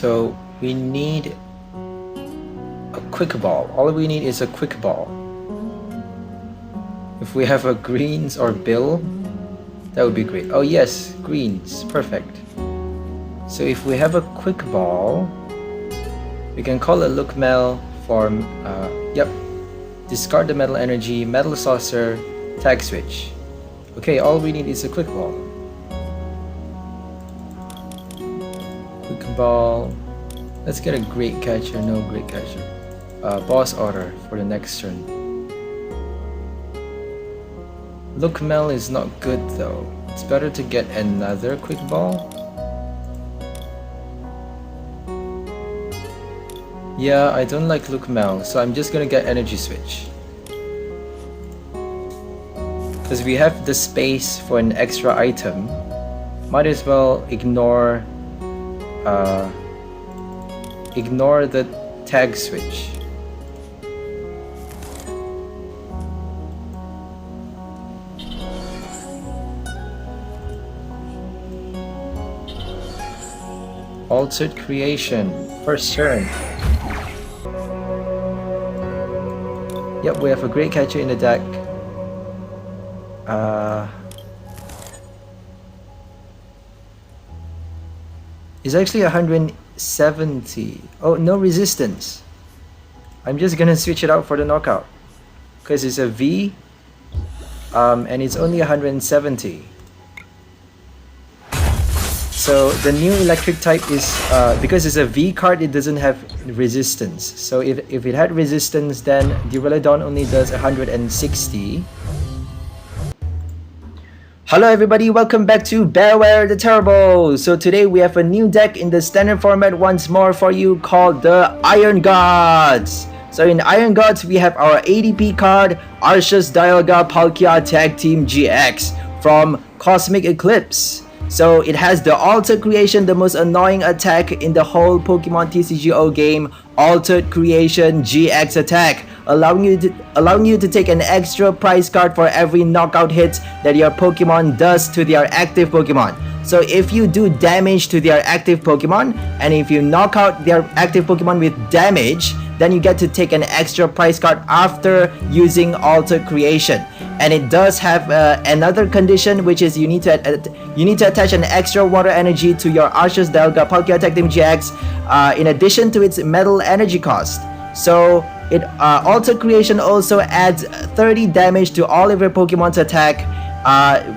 So we need a quick ball. All we need is a quick ball. If we have a greens or bill, that would be great. Oh yes, greens, perfect. So if we have a quick ball, we can call a look mel for discard the metal energy, metal saucer, tag switch. Okay, all we need is a quick ball. Quick ball. Let's get a great catcher, no great catcher. Boss order for the next turn. Look mel is not good though. It's better to get another quick ball. Yeah, I don't like look mel, so I'm just gonna get energy switch. Because we have the space for an extra item, might as well ignore the tag switch. Altered creation, first turn. Yep, we have a great catcher in the deck. It's actually 170. Oh, no resistance. I'm just gonna switch it out for the knockout because it's a V, and it's only 170. So the new electric type is because it's a V card, it doesn't have resistance. So if it had resistance, then Duraludon only does 160. Hello everybody, welcome back to Bearware the Terrible. So today we have a new deck in the standard format once more for you called the Iron Gods. So in Iron Gods we have our ADP card, Arceus Dialga Palkia Tag Team GX from Cosmic Eclipse. So it has the Altered Creation, the most annoying attack in the whole Pokemon TCGO game, Altered Creation GX attack, allowing you to take an extra prize card for every knockout hit that your Pokemon does to their active Pokemon. So if you do damage to their active Pokemon, and if you knock out their active Pokemon with damage, then you get to take an extra prize card after using Altered Creation. And it does have another condition, which is you need to attach an extra water energy to your Arceus Dialga Palkia Tag Team GX in addition to its metal energy cost. So it Altered Creation also adds 30 damage to all of your Pokemon's attack,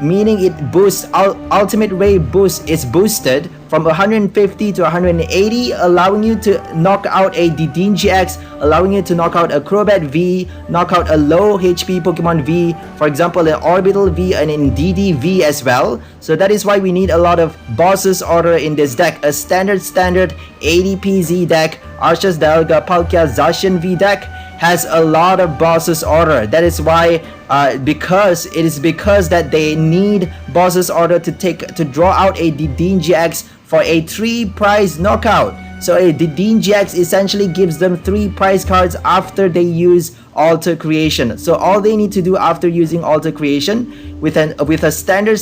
meaning it boosts Ultimate Ray boost is boosted from 150 to 180, allowing you to knock out a Dedenne GX, allowing you to knock out a Crobat V, knock out a low HP Pokemon V, for example an Orbital V and an DD V as well. So that is why we need a lot of bosses order in this deck. A standard ADP Z deck, Arceus Dialga Palkia Zacian V deck has a lot of bosses order. That is why because that they need bosses order to draw out a Dedenne GX for a 3 prize knockout. So a Dedenne GX essentially gives them 3 prize cards after they use Altered Creation. So all they need to do after using Altered Creation with a standard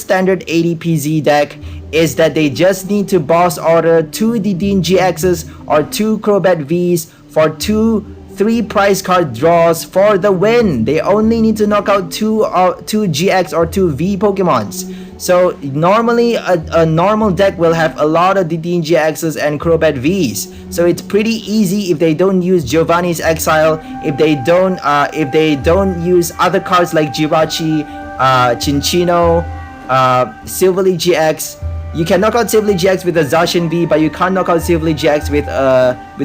ADP Z deck is that they just need to boss order 2 Dedenne GXs or 2 Crobat Vs for 3 prize card draws for the win. They only need to knock out 2 GX or 2 V Pokemons. So normally a normal deck will have a lot of Dedenne GXs and Crobat Vs. So it's pretty easy if they don't use Giovanni's Exile, if they don't use other cards like Jirachi, Cinccino, Silverly GX. You can knock out Silverly GX with a Zacian V, but you can't knock out Silverly GX with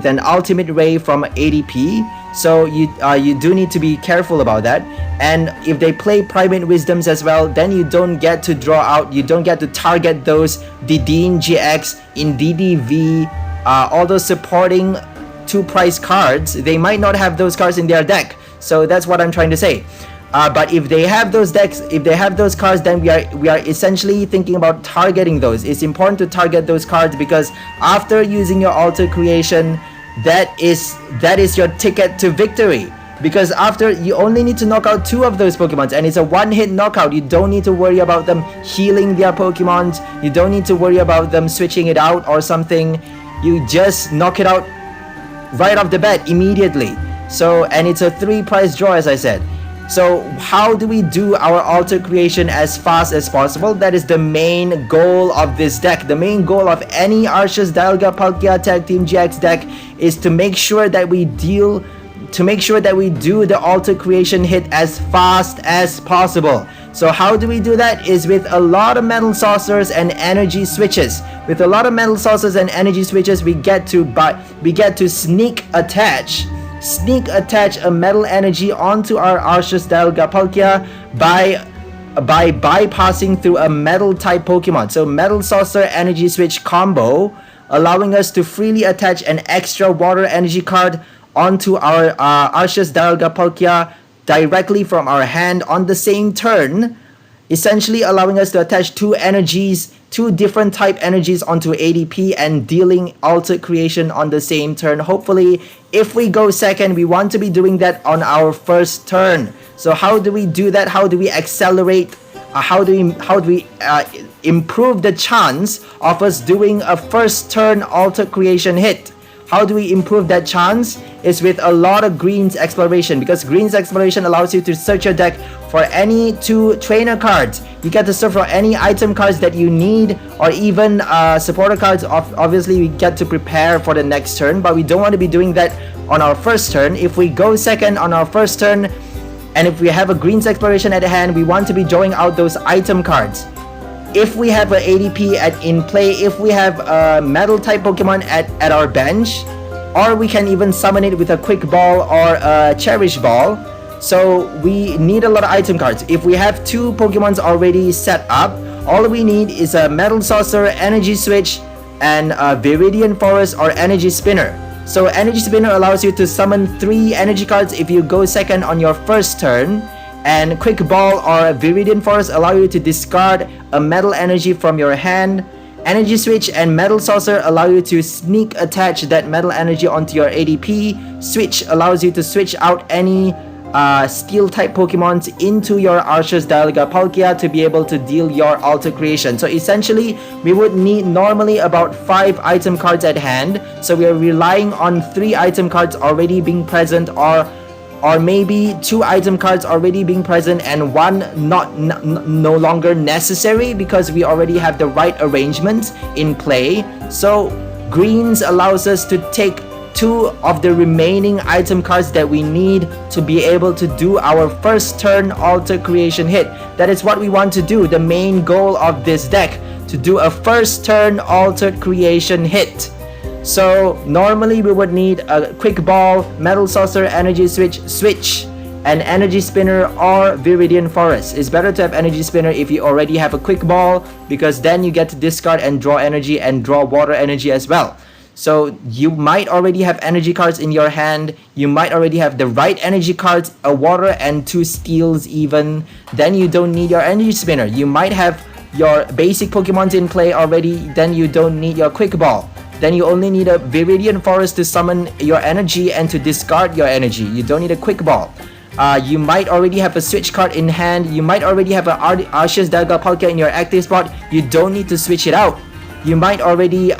an Ultimate Ray from ADP. So you do need to be careful about that. And if they play Primate Wisdoms as well, then you don't get to target those Dedenne GX in DDV, all those supporting 2 prize cards. They might not have those cards in their deck. So that's what I'm trying to say. But if they have those cards, then we are essentially thinking about targeting those. It's important to target those cards because after using your Altered Creation, that is your ticket to victory. Because after you only need to knock out 2 of those Pokemons, and it's a one-hit knockout. You don't need to worry about them healing their Pokemons. You don't need to worry about them switching it out or something. you just knock it out right off the bat immediately. So, and it's a 3 prize draw, as I said. So how do we do our altar creation as fast as possible? That is the main goal of this deck. The main goal of any Arceus Dialga Palkia Tag Team GX deck is to make sure that we do the altar creation hit as fast as possible. So how do we do that? Is with a lot of metal saucers and energy switches. With a lot of metal saucers and energy switches, we get to sneak attach a metal energy onto our Arceus Dialga Palkia by bypassing through a metal type Pokemon. So metal saucer energy switch combo, allowing us to freely attach an extra water energy card onto our Arceus Dialga Palkia directly from our hand on the same turn, essentially allowing us to attach two different type energies onto ADP and dealing altar creation on the same turn. Hopefully, if we go second, we want to be doing that on our first turn. So how do we do that? How do we accelerate? How do we improve the chance of us doing a first turn altar creation hit? How do we improve that chance? Is with a lot of greens exploration, because greens exploration allows you to search your deck for any 2 trainer cards. You get to search for any item cards that you need, or even supporter cards. Obviously, we get to prepare for the next turn, but we don't want to be doing that on our first turn. If we go second on our first turn, and if we have a greens exploration at hand, we want to be drawing out those item cards. If we have an ADP in play, if we have a metal type Pokemon at our bench, or we can even summon it with a quick ball or a cherish ball. So we need a lot of item cards. If we have 2 Pokemons already set up, all we need is a metal saucer, energy switch, and a Viridian Forest or energy spinner. So energy spinner allows you to summon 3 energy cards if you go second on your first turn. And quick ball or Viridian Forest allow you to discard a metal energy from your hand. Energy switch and metal saucer allow you to sneak attach that metal energy onto your ADP. Switch allows you to switch out any steel type Pokemons into your Arceus Dialga Palkia to be able to deal your altar creation. So essentially, we would need normally about 5 item cards at hand. So we are relying on 3 item cards already being present, or maybe 2 item cards already being present and 1 no longer necessary because we already have the right arrangements in play. So greens allows us to take 2 of the remaining item cards that we need to be able to do our first turn altar creation hit. That is what we want to do. The main goal of this deck, to do a first turn altar creation hit. So normally we would need a quick ball, metal saucer, energy switch, an energy spinner, or Viridian Forest. It's better to have energy spinner if you already have a quick ball, because then you get to discard and draw energy and draw water energy as well. So you might already have energy cards in your hand. You might already have the right energy cards, a water and 2 steals even. Then you don't need your energy spinner. You might have your basic Pokemons in play already. Then you don't need your quick ball. Then you only need a Viridian Forest to summon your energy and to discard your energy. You don't need a quick ball. You might already have a switch card in hand. You might already have an Arceus Dialga Palkia in your active spot. You don't need to switch it out. You might already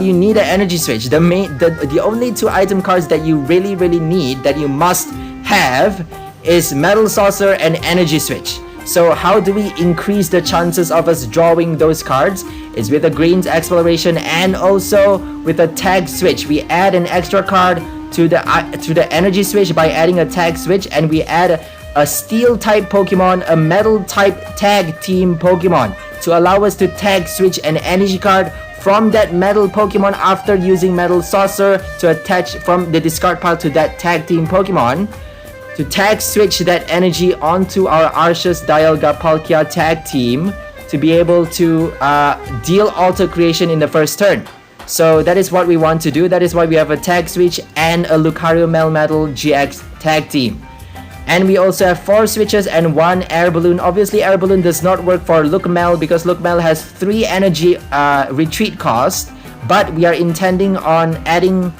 you need an energy switch. The only 2 item cards that you really need, that you must have, is metal saucer and energy switch. So how do we increase the chances of us drawing those cards? Is with a greens exploration and also with a tag switch. We add an extra card to the energy switch by adding a tag switch, and we add a steel type Pokemon, a metal type tag team Pokemon, to allow us to tag switch an energy card from that metal Pokemon after using metal saucer to attach from the discard pile to that tag team Pokemon, to tag switch that energy onto our Arceus Dialga Palkia tag team to be able to deal altar creation in the first turn. So that is what we want to do. That is why we have a tag switch and a Lucario Melmetal GX tag team. And we also have 4 switches and 1 air balloon. Obviously, air balloon does not work for Lookmel because Lookmel has 3 energy retreat cost. But we are intending on adding.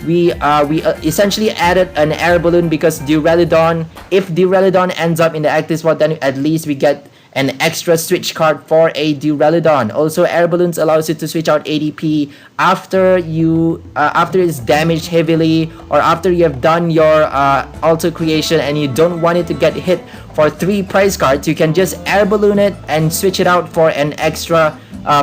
We essentially added an air balloon because Duraludon. If Duraludon ends up in the active spot, then at least we get an extra switch card for a Duraludon. Also, Air Balloons allows you to switch out ADP after it's damaged heavily, or after you have done your auto creation and you don't want it to get hit for 3 prize cards. You can just Air Balloon it and switch it out for an extra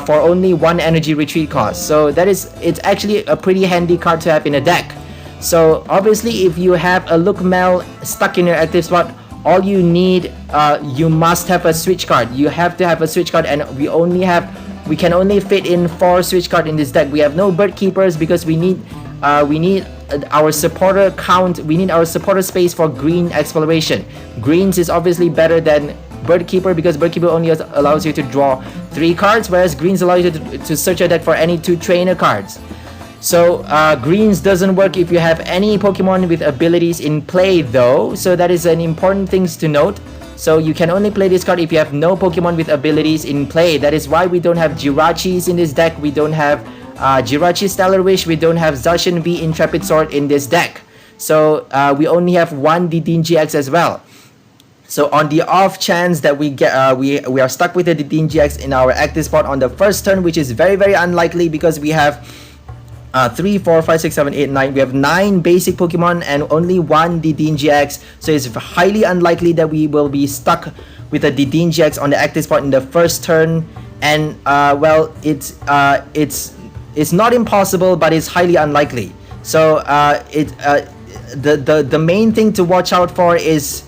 for only 1 energy retreat cost. So it's actually a pretty handy card to have in a deck. So obviously, if you have a Lookmel stuck in your active spot, all you need, you must have a switch card. You have to have a switch card, and we can only fit in 4 switch card in this deck. We have no Bird Keepers because we need our supporter count. We need our supporter space for green exploration. Greens is obviously better than Bird Keeper because Bird Keeper only allows you to draw 3 cards, whereas greens allow you to search your deck for any 2 trainer cards. So greens doesn't work if you have any Pokemon with abilities in play though, so that is an important thing to note. So you can only play this card if you have no Pokemon with abilities in play. That is why we don't have Jirachis in this deck. We don't have Jirachi Stellar Wish. We don't have Zacian V Intrepid Sword in this deck. So we only have 1 Dedenne GX as well. So on the off chance that we get we are stuck with the Dedenne GX in our active spot on the first turn, which is very, very unlikely because we have 3, 4, 5, 6, 7, 8, 9. We have 9 basic Pokemon and only 1 Dedenne GX. So it's highly unlikely that we will be stuck with a Dedenne GX on the active spot in the first turn. And well, it's not impossible, but it's highly unlikely. So the main thing to watch out for is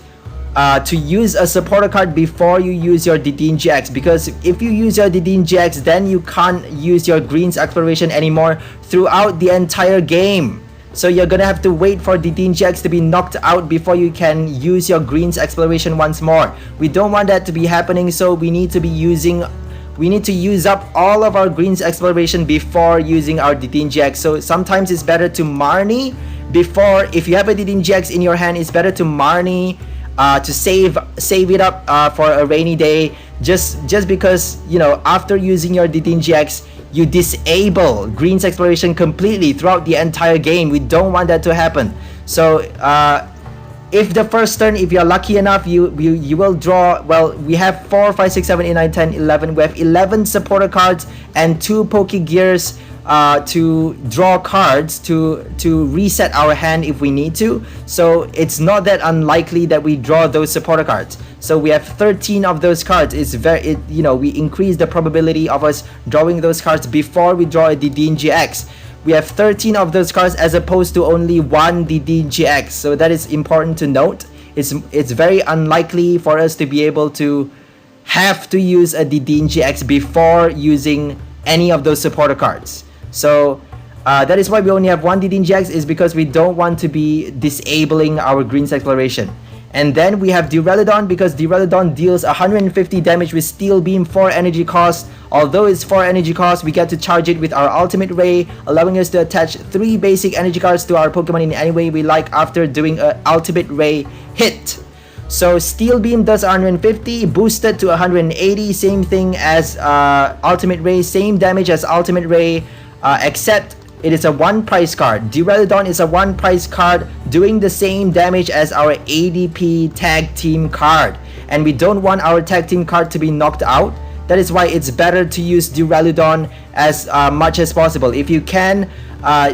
to use a supporter card before you use your Dedenne GX, because if you use your Dedenne GX, then you can't use your greens exploration anymore throughout the entire game. So you're gonna have to wait for Dedenne GX to be knocked out before you can use your greens exploration once more. We don't want that to be happening, so we need to use up all of our greens exploration before using our Dedenne GX. So sometimes it's better to Marnie before. If you have a Dedenne GX in your hand, it's better to Marnie to save it up for a rainy day, just because, you know, after using your Dedenne GX, you disable greens exploration completely throughout the entire game. We don't want that to happen. So if the first turn, if you're lucky enough, you will draw, well, we have 4, 5, 6, 7, 8, 9, 10, 11. We have 11 supporter cards and 2 Pokegears to draw cards to reset our hand if we need to. So it's not that unlikely that we draw those supporter cards. So we have 13 of those cards. We increase the probability of us drawing those cards before we draw a Dedenne GX. We have 13 of those cards as opposed to only 1 Dedenne GX. So that is important to note. It's very unlikely for us to be able to have to use a Dedenne GX before using any of those supporter cards. So that is why we only have 1 Dedenne GX, is because we don't want to be disabling our greens exploration. And then we have Duraludon, because Duraludon deals 150 damage with Steel Beam, 4 energy cost. Although it's 4 energy cost, we get to charge it with our Ultimate Ray, allowing us to attach 3 basic energy cards to our Pokemon in any way we like after doing an Ultimate Ray hit. So Steel Beam does 150, boosted to 180, same thing as Ultimate Ray, same damage as Ultimate Ray, except it is a 1 price card. Duraludon is a 1 price card doing the same damage as our ADP tag team card. And we don't want our tag team card to be knocked out. That is why it's better to use Duraludon as much as possible. If you can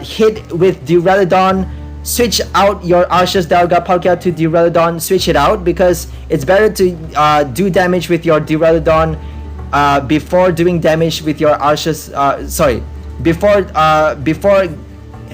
hit with Duraludon, switch out your Arceus Dialga Palkia to Duraludon, switch it out, because it's better to do damage with your Duraludon before doing damage with your Arceus, before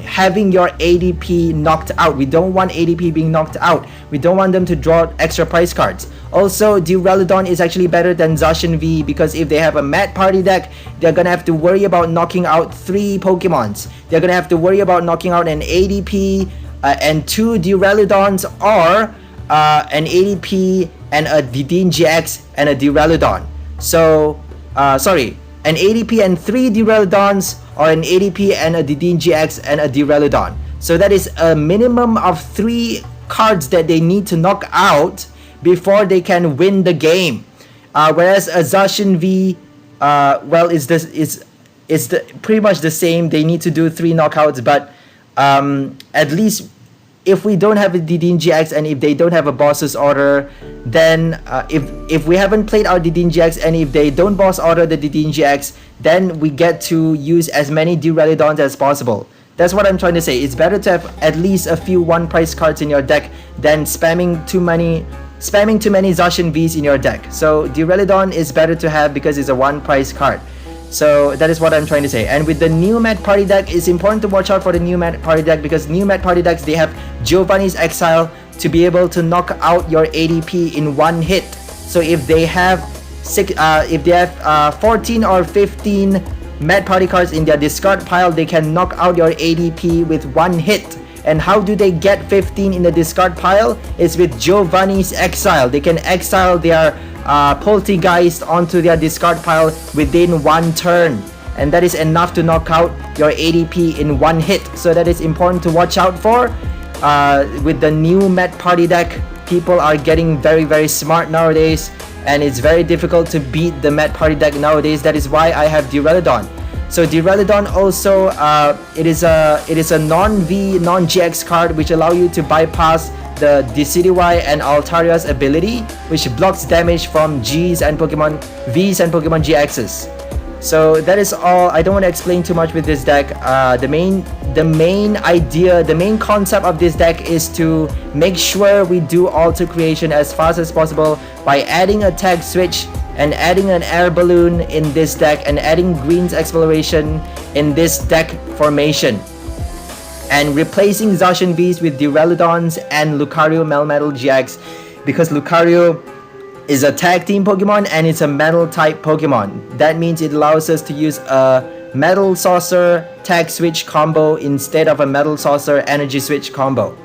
having your ADP knocked out. We don't want ADP being knocked out. We don't want them to draw extra prize cards. Also, Duraludon is actually better than Zacian V, because if they have a Mad Party deck, they're gonna have to worry about knocking out 3 Pokemons. They're gonna have to worry about knocking out an ADP and 2 Duraludons, or an ADP and a Dedenne GX and a Duraludon. So, an ADP and 3 Duraludons, or an ADP and a Dedenne GX and a Duraludon. So that is a minimum of 3 cards that they need to knock out before they can win the game. Whereas a Zacian V, well, it's pretty much the same. They need to do 3 knockouts, but at least if we don't have a Dedenne GX and if they don't have a boss's order, then if we haven't played our Dedenne GX and if they don't boss order the Dedenne GX, then we get to use as many duraludons as possible. That's what I'm trying to say. It's better to have at least a few one price cards in your deck than spamming too many Zacian Vs in your deck. So Duraludon is better to have because it's a one price card. So that is what I'm trying to say. And with the new Mat Party deck, it's important to watch out for the new Mat Party deck, because new Mat Party decks, they have Giovanni's Exile to be able to knock out your ADP in one hit. So if they have 14 or 15 Mat Party cards in their discard pile, they can knock out your ADP with one hit. And how do they get 15 in the discard pile? It's with Giovanni's Exile. They can exile their Poltergeist onto their discard pile within one turn. And that is enough to knock out your ADP in one hit. So that is important to watch out for. With the new Mat Party deck, people are getting very, very smart nowadays. And it's very difficult to beat the Mat Party deck nowadays. That is why I have Duraludon. So Duraludon also, it is a non-V, non-GX card which allow you to bypass the Decidueye and Altaria's ability, which blocks damage from Vs and Pokemon GXs. So that is all. I don't want to explain too much with this deck. The main idea, the main concept of this deck is to make sure we do altar creation as fast as possible by adding a tag switch and adding an air balloon in this deck and adding Green's Exploration in this deck formation. And replacing Zacian Vs with Duraludons and Lucario Melmetal GX, because Lucario is a tag team Pokemon and it's a metal type Pokemon. That means it allows us to use a Metal Saucer tag switch combo instead of a Metal Saucer energy switch combo.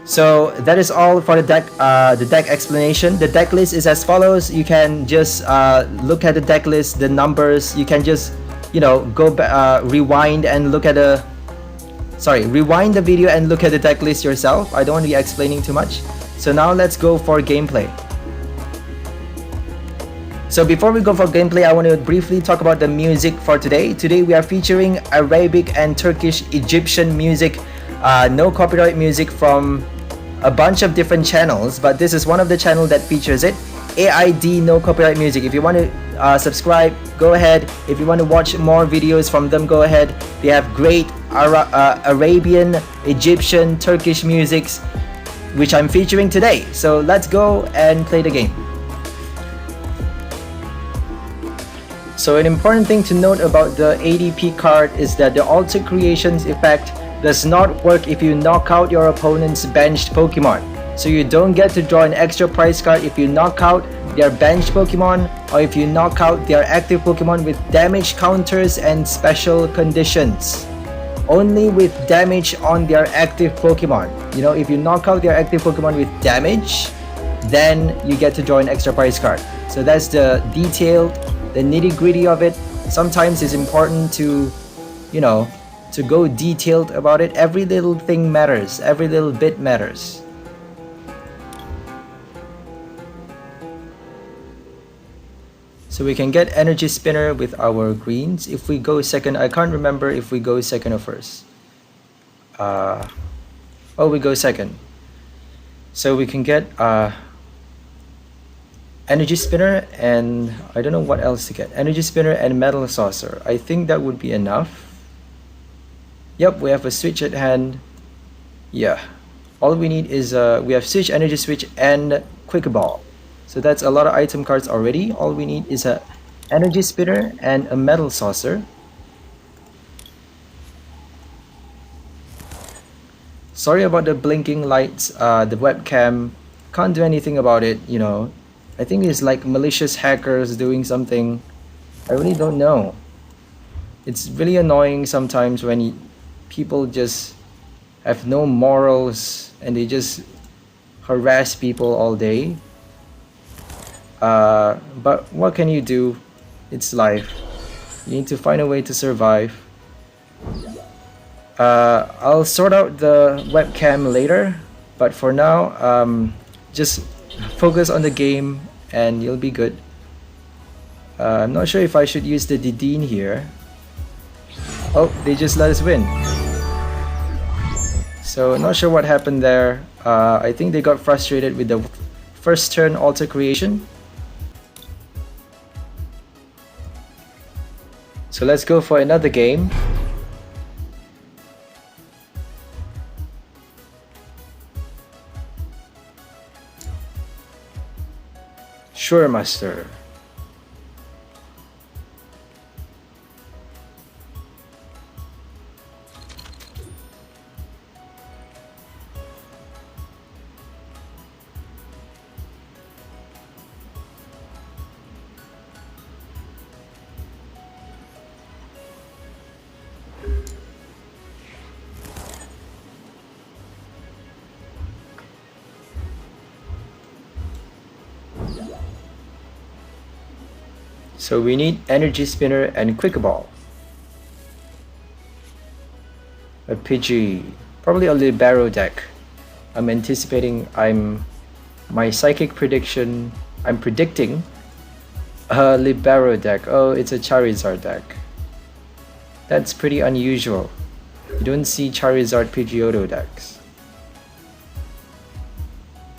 So that is all for the deck explanation. The deck list is as follows. You can just look at the deck list, the numbers. You can just, go back, rewind and look at rewind the video and look at the deck list yourself. I don't want to be explaining too much. So now let's go for gameplay. So before we go for gameplay, I want to briefly talk about the music for today. Today we are featuring Arabic and Turkish Egyptian music, no copyright music from a bunch of different channels, but this is one of the channels that features it. AID, no copyright music. If you want to subscribe, go ahead. If you want to watch more videos from them, go ahead. They have great Arabian, Egyptian, Turkish musics, which I'm featuring today. So let's go and play the game. So an important thing to note about the ADP card is that the Altar Creations effect does not work if you knock out your opponent's benched Pokemon. So you don't get to draw an extra prize card if you knock out their benched Pokemon or if you knock out their active Pokemon with damage counters and special conditions. Only with damage on their active Pokemon. If you knock out their active Pokemon with damage, then you get to draw an extra prize card. So that's the the nitty-gritty of it. Sometimes it's important to, to go detailed about it. Every little thing matters. Every little bit matters. So we can get Energy Spinner with our greens. If we go second, I can't remember if we go second or first. We go second. So we can get Energy Spinner and I don't know what else to get. Energy Spinner and Metal Saucer. I think that would be enough. Yep, we have a switch at hand. Yeah. All we need is we have Switch, Energy Switch, and Quick Ball. So that's a lot of item cards already. All we need is a Energy Spinner and a Metal Saucer. Sorry about the blinking lights. The webcam, can't do anything about it, I think it's like malicious hackers doing something. I really don't know. It's really annoying sometimes when people just have no morals and they just harass people all day. But what can you do? It's life. You need to find a way to survive. I'll sort out the webcam later, but for now, just focus on the game and you'll be good. I'm not sure if I should use the Dedenne here. Oh, they just let us win. So not sure what happened there. I think they got frustrated with the first turn altar creation. So let's go for another game. Sure, master. So we need Energy Spinner and Quick Ball. A Pidgey, probably a Libero deck. I'm anticipating, my psychic prediction, I'm predicting a Libero deck. Oh, it's a Charizard deck. That's pretty unusual. You don't see Charizard Pidgeotto decks.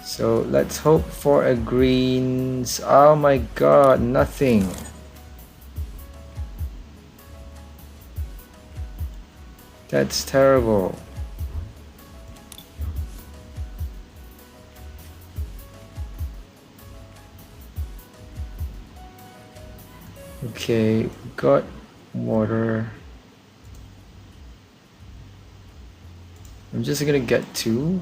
So let's hope for a greens. Oh my god, nothing. That's terrible. Okay, got water. I'm just gonna get two.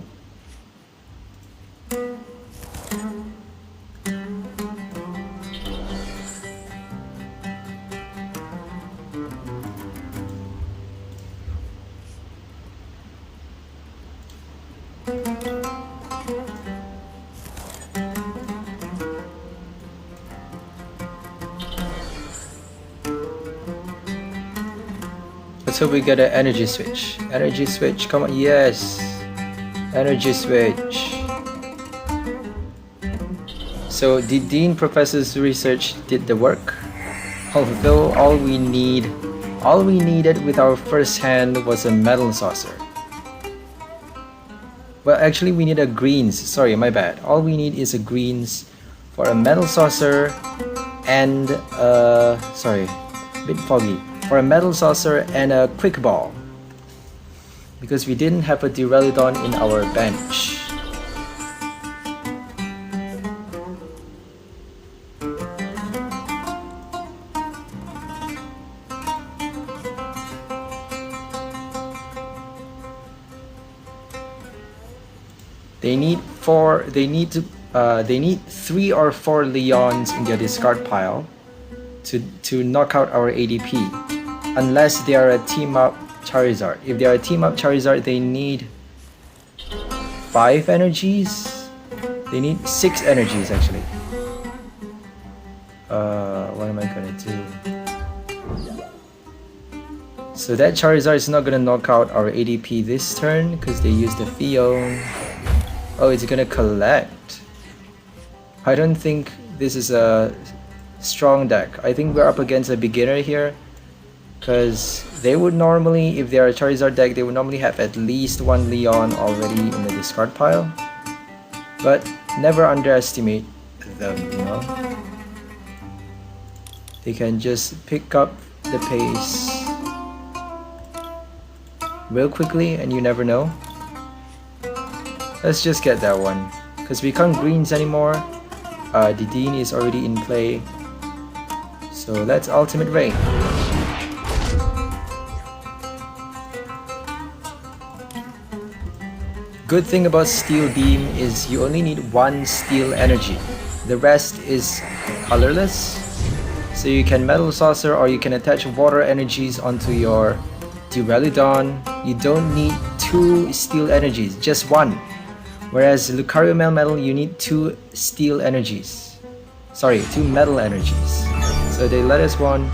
Let's hope we get an energy switch. Energy switch, come on, yes! Energy switch. So Dedenne Professor's research did the work. Although all we needed with our first hand was a metal saucer. Well, actually we need a greens, sorry, my bad. All we need is a greens for a metal saucer and sorry, a bit foggy. For a metal saucer and a quick ball. Because we didn't have a duraludon in our bench. They need 3 or 4 Leons in their discard pile to knock out our ADP, unless they are a team up Charizard. If they are a team up Charizard, they need 5 energies. They need 6 energies actually. What am I gonna do? So that Charizard is not gonna knock out our ADP this turn because they used the Fion. Oh, it's gonna collect. I don't think this is a strong deck. I think we're up against a beginner here, because they would normally, if they're a Charizard deck, they would normally have at least 1 Leon already in the discard pile. But never underestimate them, you know. They can just pick up the pace real quickly and you never know. Let's just get that one, because we can't greens anymore. Dedenne is already in play. So let's Ultimate Rain. Good thing about Steel Beam is you only need 1 steel energy. The rest is colorless. So you can Metal Saucer or you can attach water energies onto your Duraludon. You don't need 2 steel energies, just 1. Whereas Lucario Melmetal, you need 2 steel energies. Sorry, 2 metal energies. So they let us win.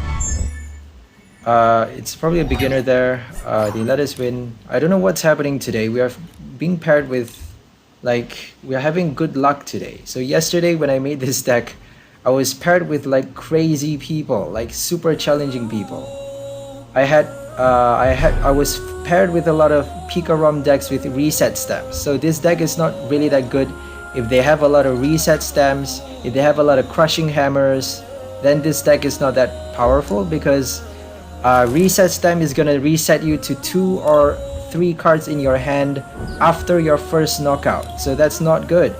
It's probably a beginner there. They let us win. I don't know what's happening today. We are being paired with, like, we are having good luck today. So yesterday when I made this deck, I was paired with like crazy people, like super challenging people. I had I was paired with a lot of Pika-ROM decks with reset stamps. So this deck is not really that good. If they have a lot of reset stamps, if they have a lot of crushing hammers, then this deck is not that powerful, because reset stamp is gonna reset you to 2 or 3 cards in your hand after your first knockout. So that's not good,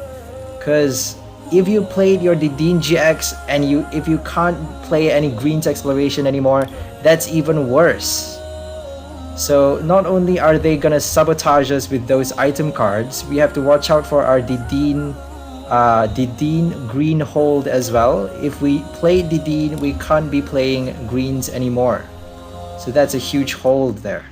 because if you played your Dedenne GX and if you can't play any Greens Exploration anymore, that's even worse. So not only are they gonna sabotage us with those item cards, we have to watch out for our Dedenne green hold as well. If we play Dedenne, we can't be playing greens anymore. So that's a huge hold there.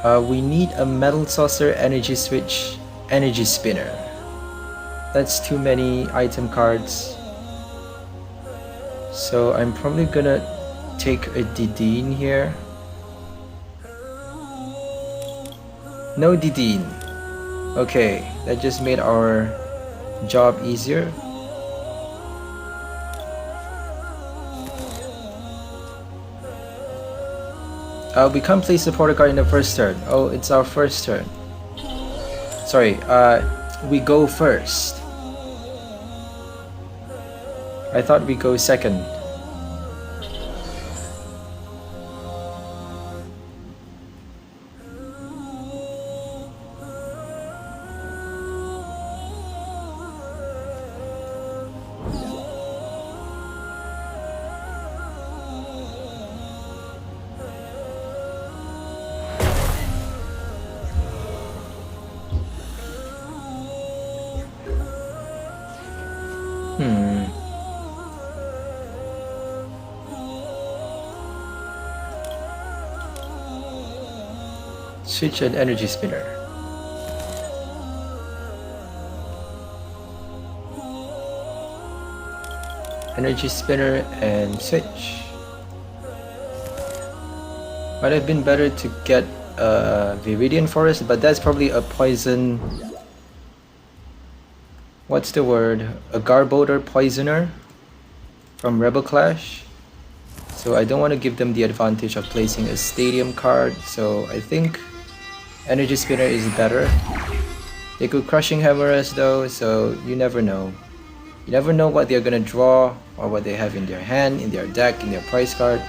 We need a Metal Saucer, Energy Switch, Energy Spinner. That's too many item cards. So I'm probably gonna take a Dedenne here. No Dedenne. Okay, that just made our job easier. We can't place the supporter card in the first turn. Oh, it's our first turn. Sorry, we go first. I thought we go second. Switch an Energy Spinner. Energy Spinner and switch. Might have been better to get a Viridian Forest, but that's probably a poison. What's the word? A Garbodor Poisoner from Rebel Clash. So I don't want to give them the advantage of placing a Stadium card, so I think Energy Spinner is better. They could Crushing Hammer us though, so you never know. You never know what they're gonna draw or what they have in their hand, in their deck, in their prize card.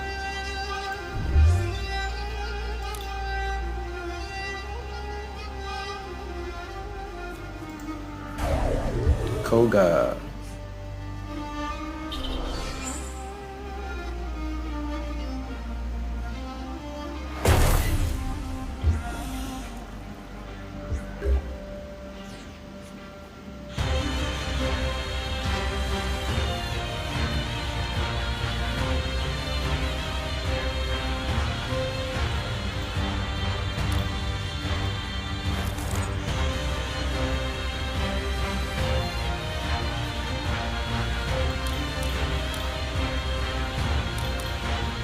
Koga.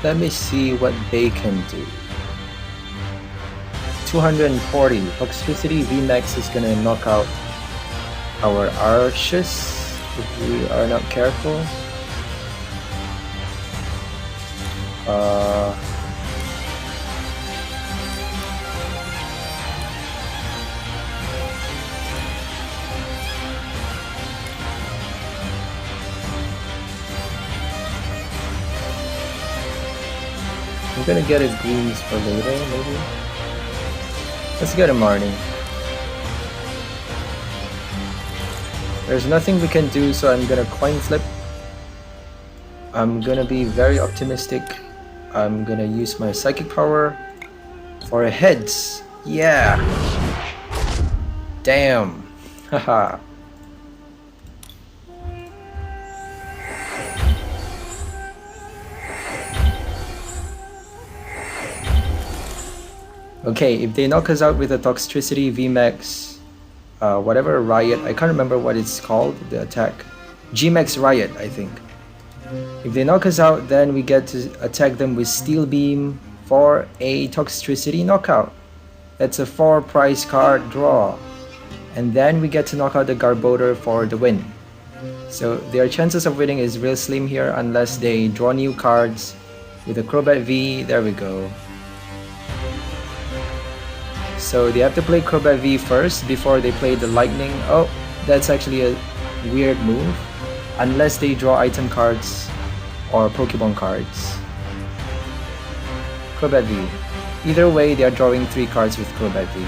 Let me see what they can do. 240. Toxicity VMAX is gonna knock out our Arches if we are not careful. I'm gonna get a greens for later, maybe. Let's get a Marnie. There's nothing we can do, so I'm gonna coin flip. I'm gonna be very optimistic. I'm gonna use my psychic power for a heads. Yeah. Damn. Haha. Okay, if they knock us out with a Toxtricity VMAX, whatever Riot, I can't remember what it's called, the attack. GMAX Riot, I think. If they knock us out, then we get to attack them with Steel Beam for a Toxtricity knockout. That's a 4 prize card draw. And then we get to knock out the Garbodor for the win. So their chances of winning is real slim here unless they draw new cards with a Crobat V. There we go. So they have to play Crobat V first before they play the Lightning. Oh, that's actually a weird move. Unless they draw item cards or Pokemon cards. Crobat V. Either way, they are drawing 3 cards with Crobat V.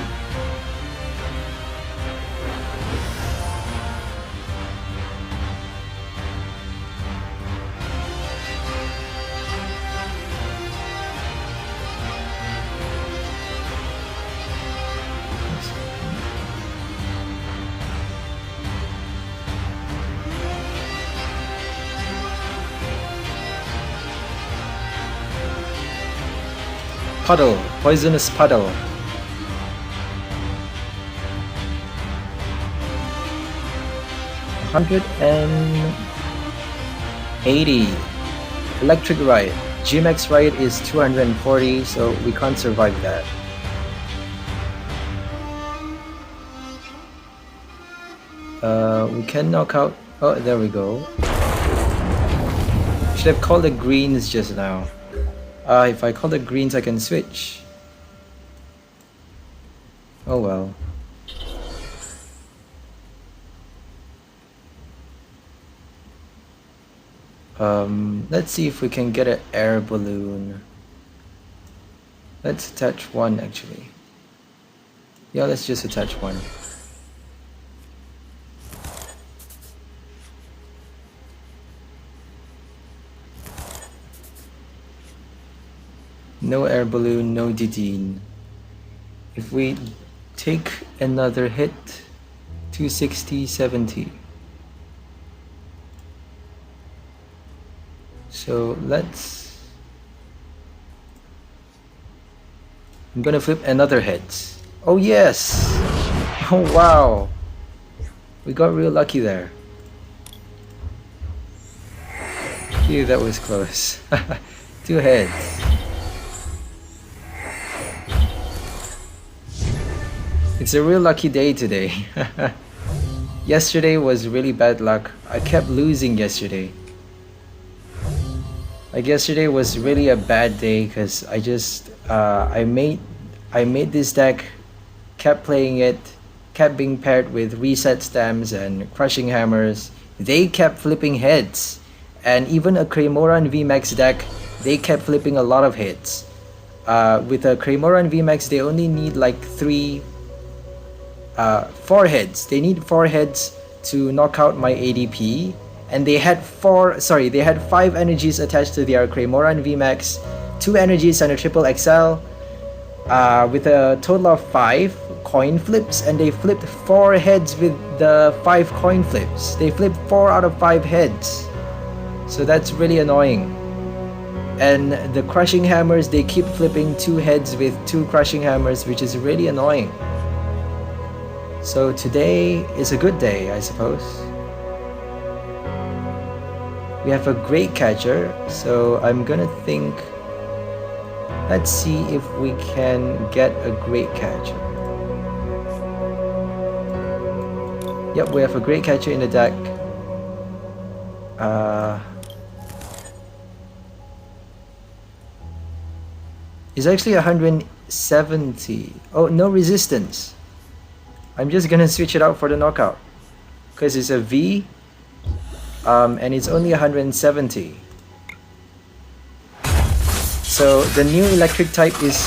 Puddle, poisonous puddle. $180. Electric Riot. G-Max Riot is 240, so we can't survive that. We can knock out. Oh, there we go. Should have called the greens just now. If I call the greens, I can switch. Oh well. Let's see if we can get an air balloon. Let's attach one actually. Yeah, let's just attach one. No air balloon, no Dedenne. If we take another hit, 260, 70. So let's... I'm gonna flip another hit. Oh yes! Oh wow! We got real lucky there. Phew, that was close. 2 heads. It's a real lucky day today. Yesterday was really bad luck. I kept losing yesterday. Like yesterday was really a bad day because I just I made this deck, kept playing it, kept being paired with reset stamps and crushing hammers. They kept flipping heads, and even a Cramoran VMAX deck, they kept flipping a lot of heads. With a Cramoran VMAX, they only need like 4 heads. They need 4 heads to knock out my ADP, and they had 5 energies attached to their Cramoran VMAX, 2 energies and a triple XL, with a total of 5 coin flips, and they flipped 4 heads with the 5 coin flips. They flipped 4 out of 5 heads, so that's really annoying. And the crushing hammers, they keep flipping 2 heads with 2 crushing hammers, which is really annoying. So today is a good day, I suppose. We have a great catcher, so I'm gonna think, let's see if we can get a great catcher. Yep, we have a great catcher in the deck. It's actually 170. Oh, no resistance. I'm just gonna switch it out for the knockout because it's a V, and it's only 170. So the new electric type is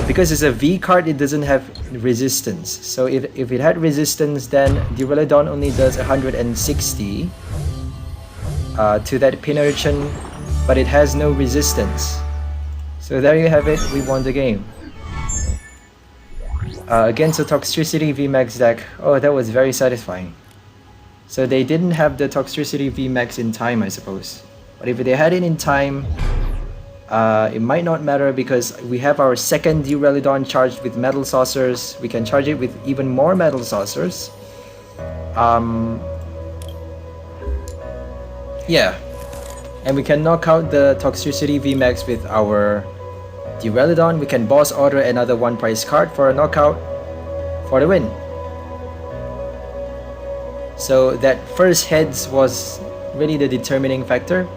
because it's a V card, it doesn't have resistance. So if it had resistance, then Duraludon only does 160 to that Pinarchan, but it has no resistance. So there you have it. We won the game. Against a Toxtricity VMAX deck. Oh, that was very satisfying. So they didn't have the Toxtricity VMAX in time, I suppose. But if they had it in time, it might not matter because we have our second Duraludon charged with Metal Saucers. We can charge it with even more Metal Saucers. Yeah. And we can knock out the Toxtricity VMAX with our Duraludon. We can boss order another 1 price card for a knockout for the win. So that first heads was really the determining factor.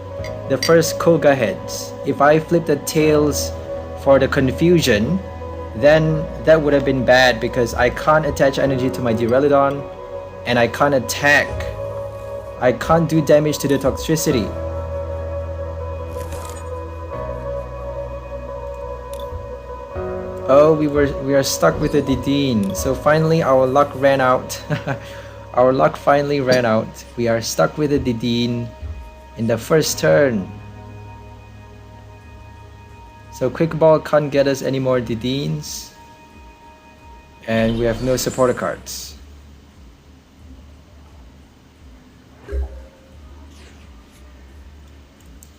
The first Koga heads. If I flip the tails for the confusion, then that would have been bad because I can't attach energy to my duraludon and I can't attack. I can't do damage to the toxicity. Oh, we are stuck with the Dedenne. So finally our luck ran out. Our luck finally ran out. We are stuck with the Dedenne in the first turn. So Quick Ball can't get us any more Dedennes. And we have no supporter cards.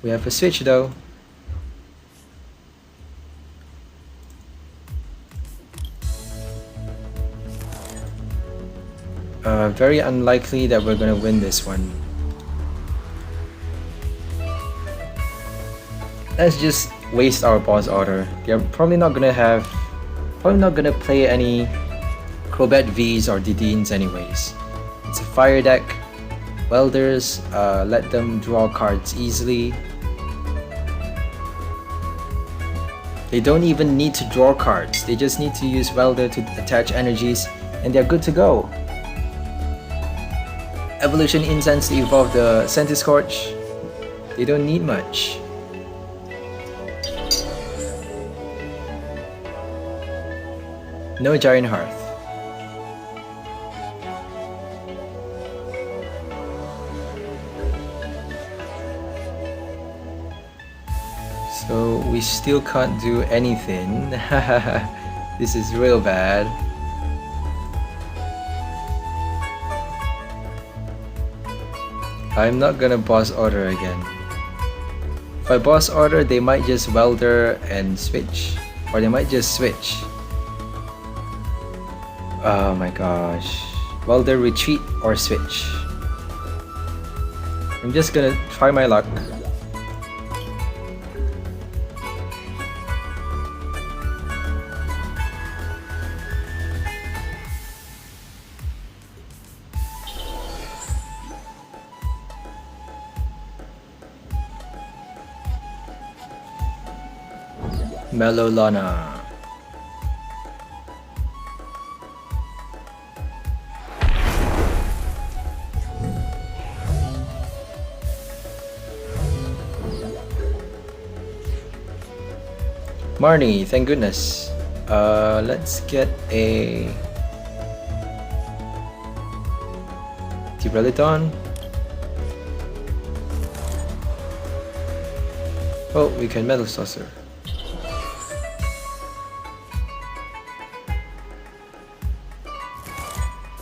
We have a switch though. Very unlikely that we're gonna win this one. Let's just waste our boss order. They're probably not gonna play any Crobat Vs or Dedennes anyways. It's a fire deck. Welders, let them draw cards easily. They don't even need to draw cards. They just need to use Welder to attach energies and they're good to go. Evolution Incense to evolve the Centiskorch. They don't need much. No Giant Hearth. So we still can't do anything. This is real bad. I'm not gonna boss order again. If I boss order, they might just welder and switch. Or they might just switch. Oh my gosh. Welder, retreat, or switch. I'm just gonna try my luck. Melolana. Marnie, thank goodness. Let's get a Duraludon. Oh, we can Metal Saucer.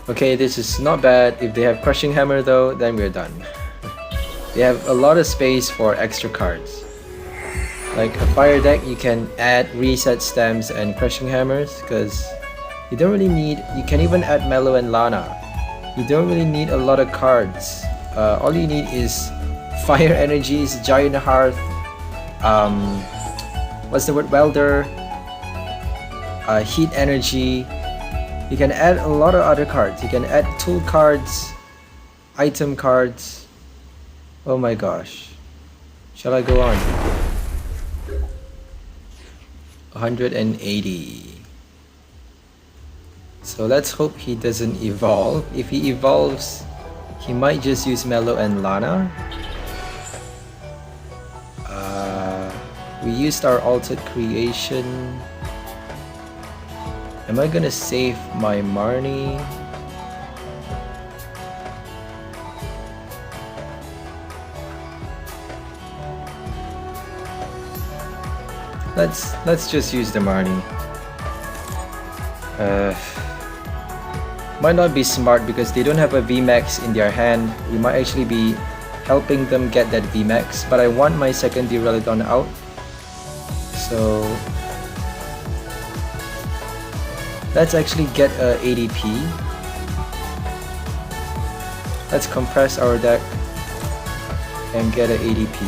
Okay, this is not bad. If they have Crushing Hammer though, then we're done. They have a lot of space for extra cards. Like a fire deck, you can add Reset Stems and Crushing Hammers because you don't really need, you can even add Mellow and Lana. You don't really need a lot of cards. All you need is Fire Energies, Giant Hearth, what's the word, Welder, Heat Energy. You can add a lot of other cards. You can add tool cards, item cards. Oh my gosh. Shall I go on? 180. So let's hope he doesn't evolve. If he evolves, he might just use Mellow and Lana. We used our Altered Creation. Am I gonna save my Marnie? Let's just use the Marnie. Might not be smart because they don't have a VMAX in their hand. We might actually be helping them get that VMAX, but I want my second Duraludon out. So let's actually get a ADP. Let's compress our deck and get an ADP.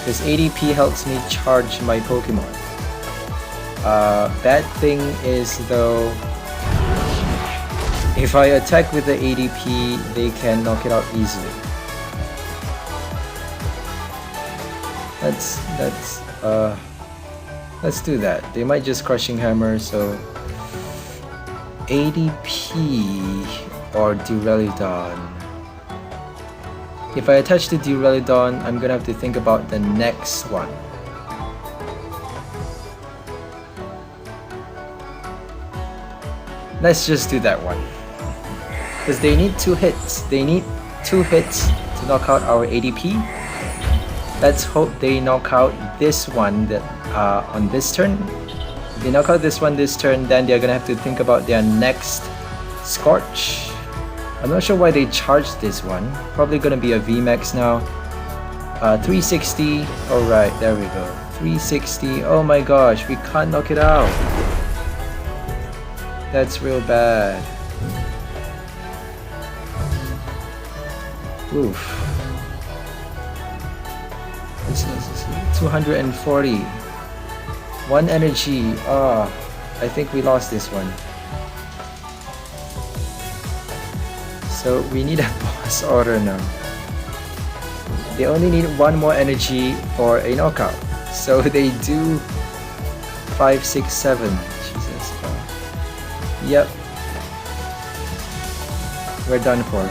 This ADP helps me charge my Pokemon. Bad thing is though, If I attack with the ADP, they can knock it out easily. Let's do that. They might just Crushing Hammer, so ADP or Duraludon. If I attach to Duraludon, I'm gonna have to think about the next one. Let's just do that one. Because they need 2 hits. They need 2 hits to knock out our ADP. Let's hope they knock out this one that on this turn. If they knock out this one this turn, then they're gonna have to think about their next Scorch. I'm not sure why they charged this one. Probably gonna be a VMAX now. 360. Alright, there we go. 360. Oh my gosh, we can't knock it out. That's real bad. Oof. This is 240. 1 energy. I think we lost this one. So we need a boss order now. They only need 1 more energy for a knockout. So they do 5, 6, 7. Jesus. Yep. We're done for.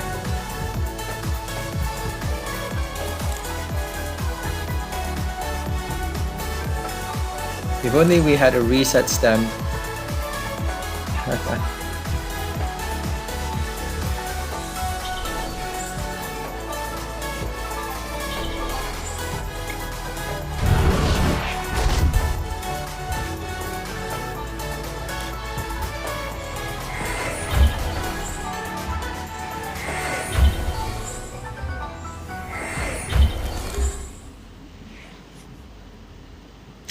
If only we had a reset stamp.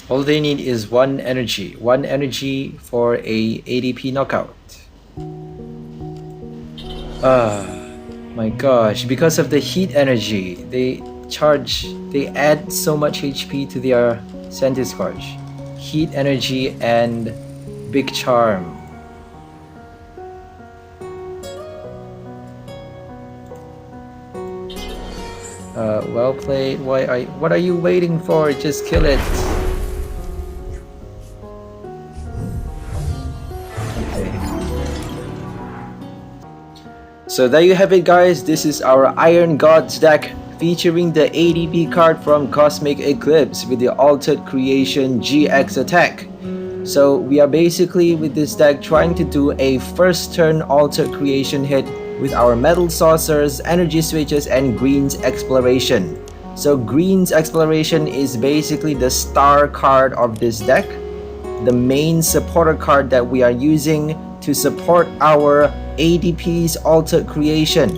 All they need is 1 energy. 1 energy for a ADP knockout. My gosh, because of the heat energy, they add so much HP to their Centiskorch. Heat energy and Big Charm. Well played. What are you waiting for? Just kill it. So there you have it, guys. This is our Iron Gods deck featuring the ADP card from Cosmic Eclipse with the Altered Creation GX attack. So we are basically with this deck trying to do a first turn Altered Creation hit with our Metal Saucers, Energy Switches, and Green's Exploration. So Green's Exploration is basically the star card of this deck, the main supporter card that we are using to support our ADP's Altered Creation.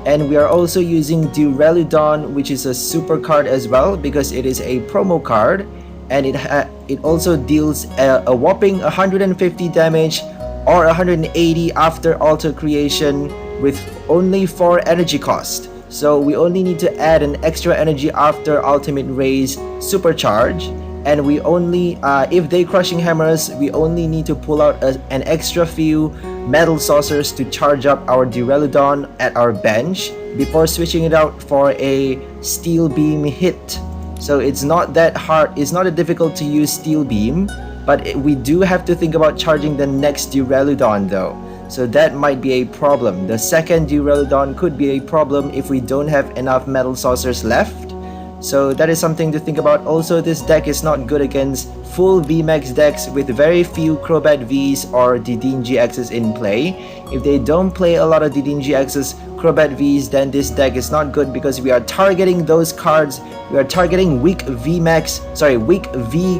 And we are also using Duraludon, which is a super card as well because it is a promo card, and it also deals a whopping 150 damage or 180 after Altered Creation with only 4 energy cost. So we only need to add an extra energy after Ultimate Raise Supercharge, and we only if they Crushing Hammers, we only need to pull out an extra few Metal Saucers to charge up our Duraludon at our bench before switching it out for a Steel Beam hit. So it's not that hard, it's not that difficult to use Steel Beam, but we do have to think about charging the next Duraludon though. So that might be a problem. The second Duraludon could be a problem if we don't have enough Metal Saucers left. So that is something to think about. Also, this deck is not good against full VMAX decks with very few Crobat Vs or Dedenne GXs in play. If they don't play a lot of Dedenne GXs, Crobat Vs, then this deck is not good because we are targeting those cards. We are targeting weak V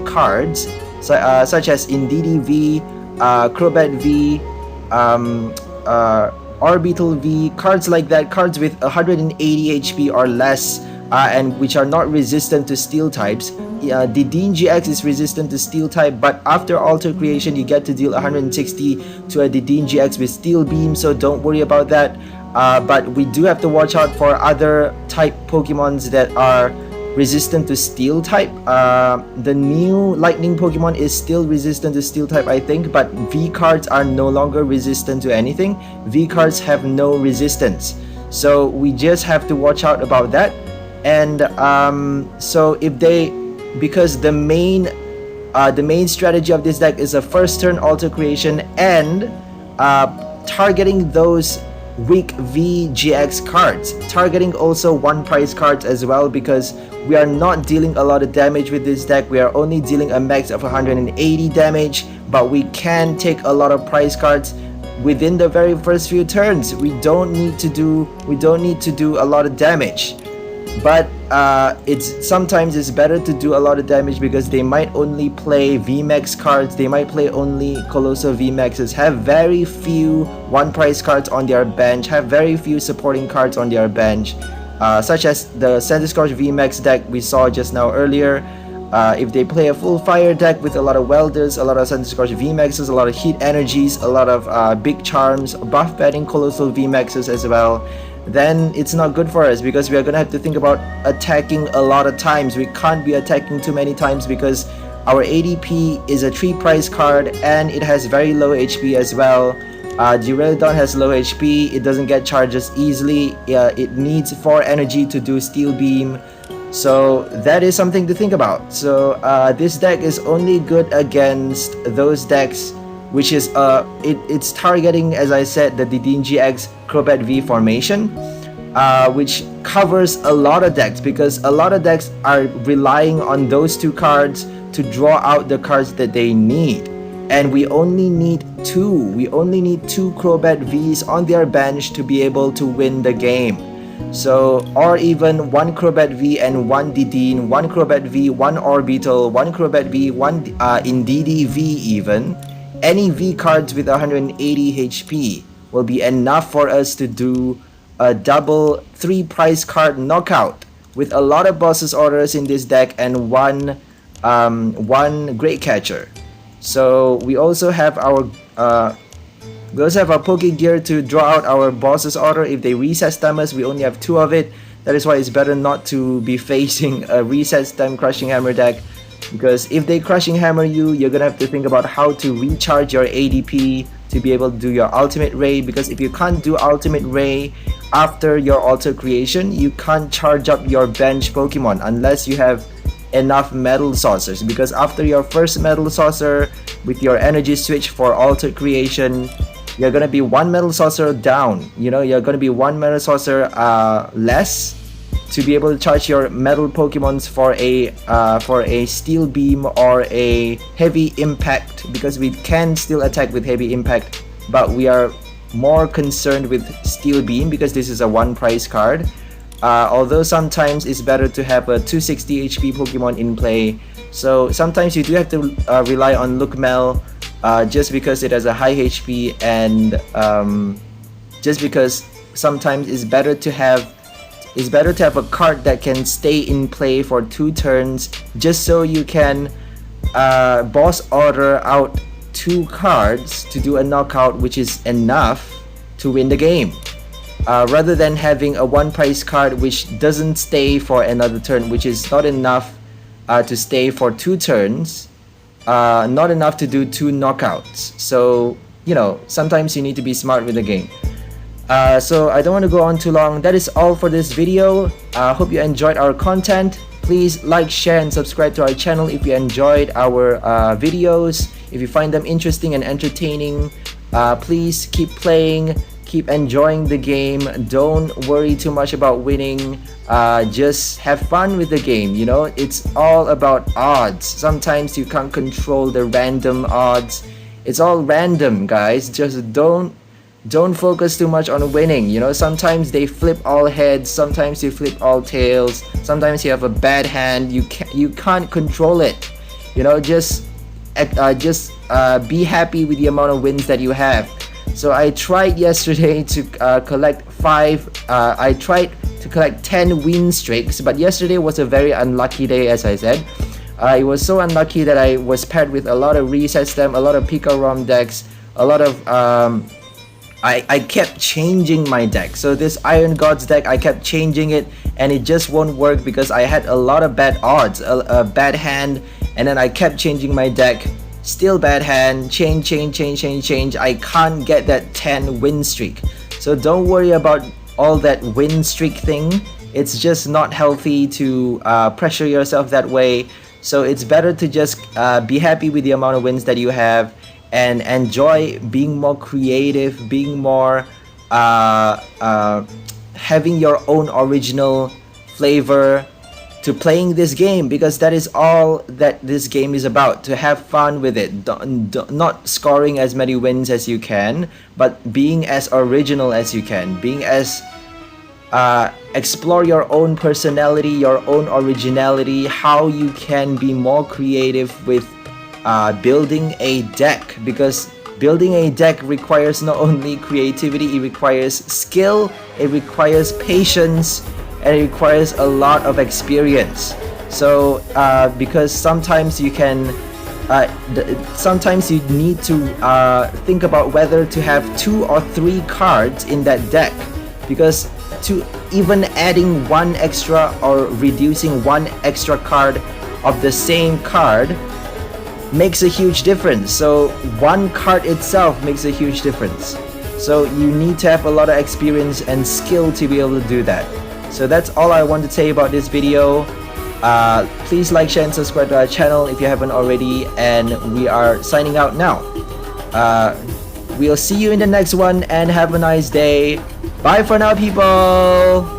cards, such as Indeedee V, Crobat V, Orbital V, cards like that, cards with 180 HP or less, and which are not resistant to steel types. Dedenne GX is resistant to steel type, but after Altered Creation you get to deal 160 to a Dedenne GX with Steel Beam, so don't worry about that. But we do have to watch out for other type Pokemons that are resistant to steel type. The new lightning Pokemon is still resistant to steel type, I think, but V cards are no longer resistant to anything. V cards have no resistance, so we just have to watch out about that. And so if they, because the main strategy of this deck is a first turn alter creation and targeting those weak VGX cards, targeting also one price cards as well, because we are not dealing a lot of damage with this deck. We are only dealing a max of 180 damage, but we can take a lot of price cards within the very first few turns. We don't need to do a lot of damage, but sometimes it's better to do a lot of damage because they might only play VMAX cards, they might play only Colossal VMAXs, have very few one price cards on their bench, have very few supporting cards on their bench, such as the Centiskorch VMAX deck we saw just now earlier. If they play a full fire deck with a lot of welders, a lot of Centiskorch VMAXs, a lot of heat energies, a lot of big charms, buff batting Colossal VMAXs as well, then it's not good for us because we are gonna have to think about attacking a lot of times. We can't be attacking too many times because our ADP is a 3 price card and it has very low HP as well. Duraludon has low HP, it doesn't get charges easily, it needs 4 energy to do Steel Beam. So that is something to think about. So this deck is only good against those decks which is it's targeting, as I said, the Dedenne GX Crobat V formation, which covers a lot of decks because a lot of decks are relying on those 2 cards to draw out the cards that they need, and we only need 2 Crobat Vs on their bench to be able to win the game. So, or even 1 Crobat V and 1 Dedenne, 1 Crobat V, 1 Orbital, 1 Crobat V, 1 Indeedee V even. Any V cards with 180 HP will be enough for us to do a double 3 price card knockout with a lot of bosses orders in this deck and one great catcher. So we also have our Pokegear to draw out our bosses order. If they reset stem us, we only have 2 of it. That is why it's better not to be facing a reset stem Crushing Hammer deck, because if they Crushing Hammer you, you're gonna have to think about how to recharge your ADP to be able to do your Ultimate Ray, because if you can't do Ultimate Ray after your Alter Creation, you can't charge up your bench Pokemon unless you have enough Metal Saucers, because after your first Metal Saucer with your energy switch for Alter Creation, you're gonna be 1 Metal Saucer down. You know, you're gonna be 1 Metal Saucer less to be able to charge your metal Pokemons for a Steel Beam or a Heavy Impact, because we can still attack with Heavy Impact, but we are more concerned with Steel Beam because this is a 1 price card. Although sometimes it's better to have a 260 HP Pokemon in play, so sometimes you do have to rely on Lookmel just because it has a high HP, and just because sometimes it's better to have a card that can stay in play for 2 turns, just so you can boss order out 2 cards to do a knockout, which is enough to win the game, rather than having a 1 price card which doesn't stay for another turn, which is not enough to stay for 2 turns, not enough to do 2 knockouts. So, you know, sometimes you need to be smart with the game. So I don't want to go on too long. That is all for this video. Hope you enjoyed our content. Please like, share, and subscribe to our channel if you enjoyed our videos. If you find them interesting and entertaining, please keep playing, keep enjoying the game. Don't worry too much about winning. Just have fun with the game. You know, it's all about odds. Sometimes you can't control the random odds. It's all random, guys. Just don't focus too much on winning. You know, sometimes they flip all heads, sometimes you flip all tails, sometimes you have a bad hand, you can't control it. You know, just be happy with the amount of wins that you have. So I tried yesterday to collect 10 win streaks, but yesterday was a very unlucky day, as I said. It was so unlucky that I was paired with a lot of reset stem, a lot of Pika ROM decks, a lot of I kept changing my deck. So this Iron Gods deck, I kept changing it, and it just won't work because I had a lot of bad odds, a bad hand, and then I kept changing my deck. Still bad hand, change. I can't get that 10 win streak. So don't worry about all that win streak thing. It's just not healthy to pressure yourself that way. So it's better to just be happy with the amount of wins that you have and enjoy being more creative, being more having your own original flavor to playing this game, because that is all that this game is about, to have fun with it. Not scoring as many wins as you can, but being as original as you can, being as explore your own personality, your own originality, how you can be more creative with building a deck, because building a deck requires not only creativity, it requires skill, it requires patience, and it requires a lot of experience. So because sometimes you can sometimes you need to think about whether to have 2 or 3 cards in that deck, because to even adding 1 extra or reducing 1 extra card of the same card makes a huge difference. So 1 card itself makes a huge difference. So you need to have a lot of experience and skill to be able to do that. So that's all I want to say about this video. Please like, share, and subscribe to our channel if you haven't already, and we are signing out now. We'll see you in the next one, and have a nice day. Bye for now, people.